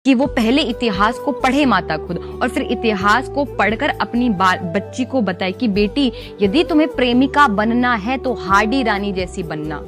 कि वो पहले इतिहास को पढ़े माता खुद, और फिर इतिहास को पढ़कर अपनी बच्ची को बताए कि बेटी यदि तुम्हें प्रेमिका बनना है तो हाडी रानी जैसी बनना।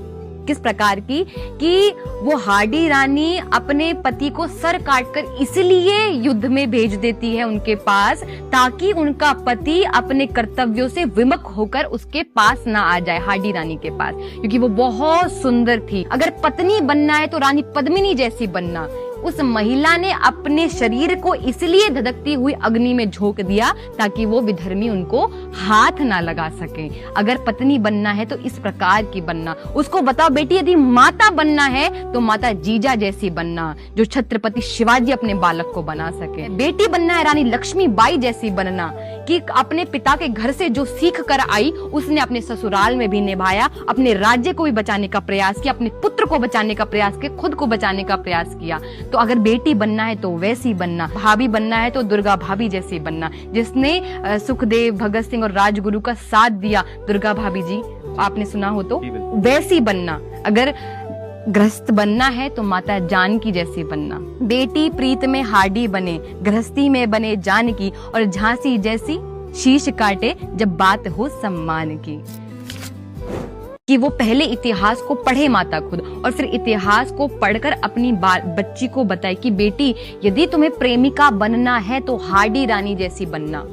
किस प्रकार की कि वो हाडी रानी अपने पति को सर काटकर इसलिए युद्ध में भेज देती है उनके पास, ताकि उनका पति अपने कर्तव्यों से विमुख होकर उसके पास ना आ जाए, हाडी रानी के पास, क्योंकि वो बहुत सुंदर थी। अगर पत्नी बनना है तो रानी पद्मिनी जैसी बनना। उस महिला ने अपने शरीर को इसलिए धधकती हुई अग्नि में झोंक दिया ताकि वो विधर्मी उनको हाथ ना लगा सके। अगर पत्नी बनना है तो इस प्रकार की बनना। उसको बताओ बेटी यदि माता बनना है तो माता जीजा जैसी बनना, जो छत्रपति शिवाजी अपने बालक को बना सके। बेटी बनना है रानी लक्ष्मीबाई जैसी बनना, कि अपने पिता के घर से जो सीख कर आई उसने अपने ससुराल में भी निभाया, अपने राज्य को भी बचाने का प्रयास किया, अपने पुत्र को बचाने का प्रयास किया, खुद को बचाने का प्रयास किया। तो अगर बेटी बनना है तो वैसी बनना। भाभी बनना है तो दुर्गा भाभी जैसी बनना, जिसने सुखदेव, भगत सिंह और राजगुरु का साथ दिया। दुर्गा भाभी जी आपने सुना हो तो वैसी बनना। अगर गृहस्थ बनना है तो माता जानकी जैसी बनना। बेटी प्रीत में हाडी बने, गृहस्थी में बने जानकी, और झांसी जैसी शीश काटे जब बात हो सम्मान की। कि वो पहले इतिहास को पढ़े माता खुद, और फिर इतिहास को पढ़कर अपनी बच्ची को बताए कि बेटी यदि तुम्हें प्रेमिका बनना है तो हाडी रानी जैसी बनना।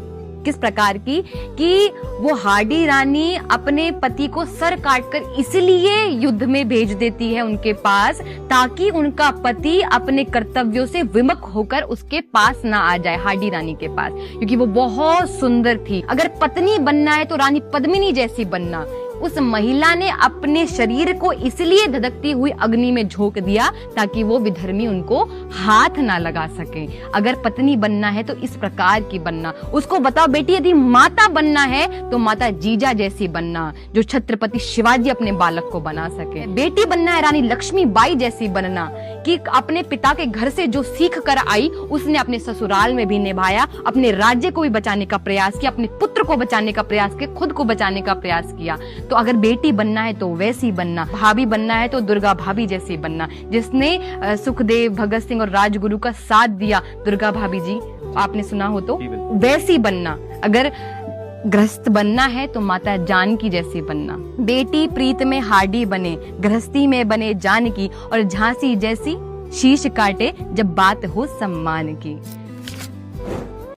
किस प्रकार की कि वो हाडी रानी अपने पति को सर काटकर इसलिए युद्ध में भेज देती है उनके पास, ताकि उनका पति अपने कर्तव्यों से विमुख होकर उसके पास ना आ जाए, हाडी रानी के पास, क्योंकि वो बहुत सुंदर थी। अगर पत्नी बनना है तो रानी पद्मिनी जैसी बनना। उस महिला ने अपने शरीर को इसलिए धधकती हुई अग्नि में झोंक दिया ताकि वो विधर्मी उनको हाथ ना लगा सके। अगर पत्नी बनना है तो इस प्रकार की बनना। उसको बताओ बेटी यदि माता बनना है तो माता जीजा जैसी बनना, जो छत्रपति शिवाजी अपने बालक को बना सके। बेटी बनना है रानी लक्ष्मीबाई जैसी बनना, कि अपने पिता के घर से जो सीख कर आई उसने अपने ससुराल में भी निभाया, अपने राज्य को भी बचाने का प्रयास किया, अपने पुत्र को बचाने का प्रयास किया, खुद को बचाने का प्रयास किया। तो अगर बेटी बनना है तो वैसी बनना। भाभी बनना है तो दुर्गा भाभी जैसी बनना, जिसने सुखदेव, भगत सिंह और राजगुरु का साथ दिया। दुर्गा भाभी जी आपने सुना हो तो वैसी बनना। अगर गृहस्थ बनना है तो माता जानकी जैसी बनना। बेटी प्रीत में हाडी बने, गृहस्थी में बने जानकी, और झांसी जैसी शीश काटे जब बात हो सम्मान की।